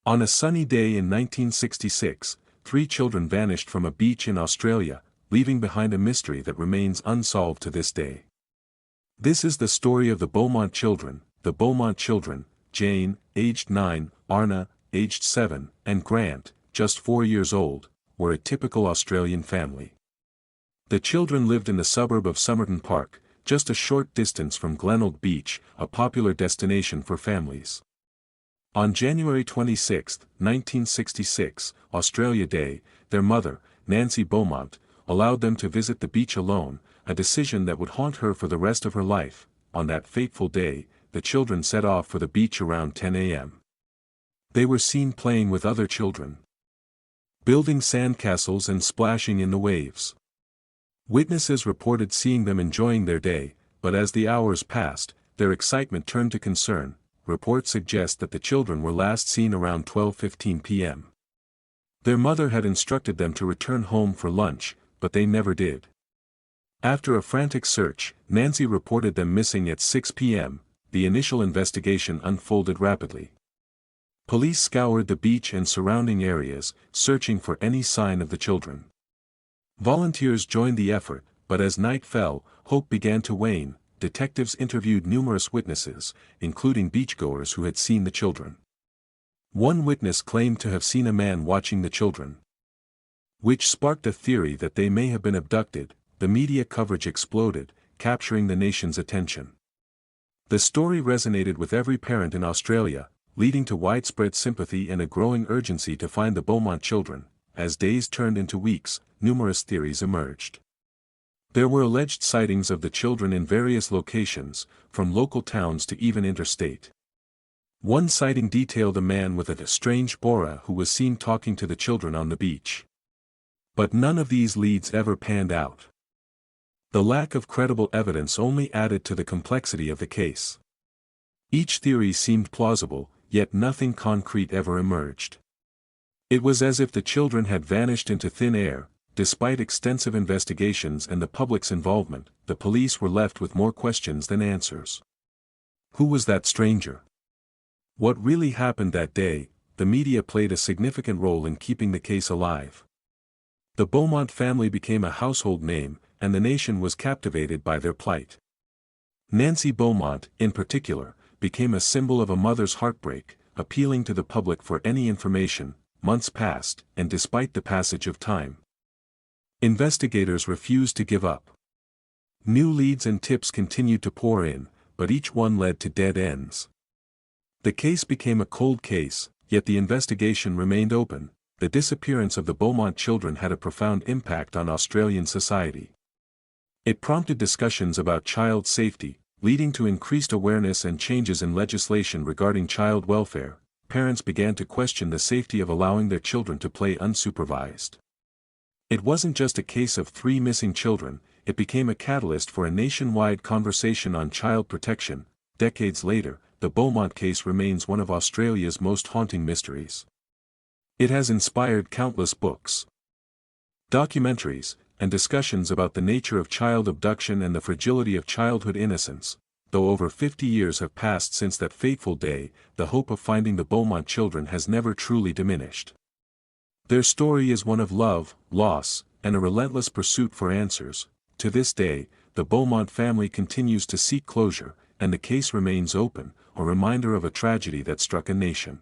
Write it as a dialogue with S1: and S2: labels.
S1: On a sunny day in 1966, 3 children vanished from a beach in Australia, leaving behind a mystery that remains unsolved to this day. This is the story of the Beaumont children. The Beaumont children, Jane, aged 9, Arnna, aged 7, and Grant, just 4 years old, were a typical Australian family. The children lived in the suburb of Somerton Park, just a short distance from Glenelg Beach, a popular destination for families. On January 26, 1966, Australia Day, their mother, Nancy Beaumont, allowed them to visit the beach alone, a decision that would haunt her for the rest of her life. On that fateful day, the children set off for the beach around 10 a.m. They were seen playing with other children, building sandcastles and splashing in the waves. Witnesses reported seeing them enjoying their day, but as the hours passed, their excitement turned to concern. Reports suggest that the children were last seen around 12:15 p.m. Their mother had instructed them to return home for lunch, but they never did. After a frantic search, Nancy reported them missing at 6 p.m. The initial investigation unfolded rapidly. Police scoured the beach and surrounding areas, searching for any sign of the children. Volunteers joined the effort, but as night fell, hope began to wane. Detectives interviewed numerous witnesses, including beachgoers who had seen the children. One witness claimed to have seen a man watching the children, which sparked a theory that they may have been abducted. The media coverage exploded, capturing the nation's attention. The story resonated with every parent in Australia, leading to widespread sympathy and a growing urgency to find the Beaumont children. As days turned into weeks, numerous theories emerged. There were alleged sightings of the children in various locations, from local towns to even interstate. One sighting detailed a man with a strange aura who was seen talking to the children on the beach. But none of these leads ever panned out. The lack of credible evidence only added to the complexity of the case. Each theory seemed plausible, yet nothing concrete ever emerged. It was as if the children had vanished into thin air. Despite extensive investigations and the public's involvement, the police were left with more questions than answers. Who was that stranger? What really happened that day? The media played a significant role in keeping the case alive. The Beaumont family became a household name, and the nation was captivated by their plight. Nancy Beaumont, in particular, became a symbol of a mother's heartbreak, appealing to the public for any information. Months passed, and despite the passage of time, investigators refused to give up. New leads and tips continued to pour in, but each one led to dead ends. The case became a cold case, yet the investigation remained open. The disappearance of the Beaumont children had a profound impact on Australian society. It prompted discussions about child safety, leading to increased awareness and changes in legislation regarding child welfare. Parents began to question the safety of allowing their children to play unsupervised. It wasn't just a case of 3 missing children, it became a catalyst for a nationwide conversation on child protection. Decades later, the Beaumont case remains one of Australia's most haunting mysteries. It has inspired countless books, documentaries, and discussions about the nature of child abduction and the fragility of childhood innocence. Though over 50 years have passed since that fateful day, the hope of finding the Beaumont children has never truly diminished. Their story is one of love, loss, and a relentless pursuit for answers. To this day, the Beaumont family continues to seek closure, and the case remains open, a reminder of a tragedy that struck a nation.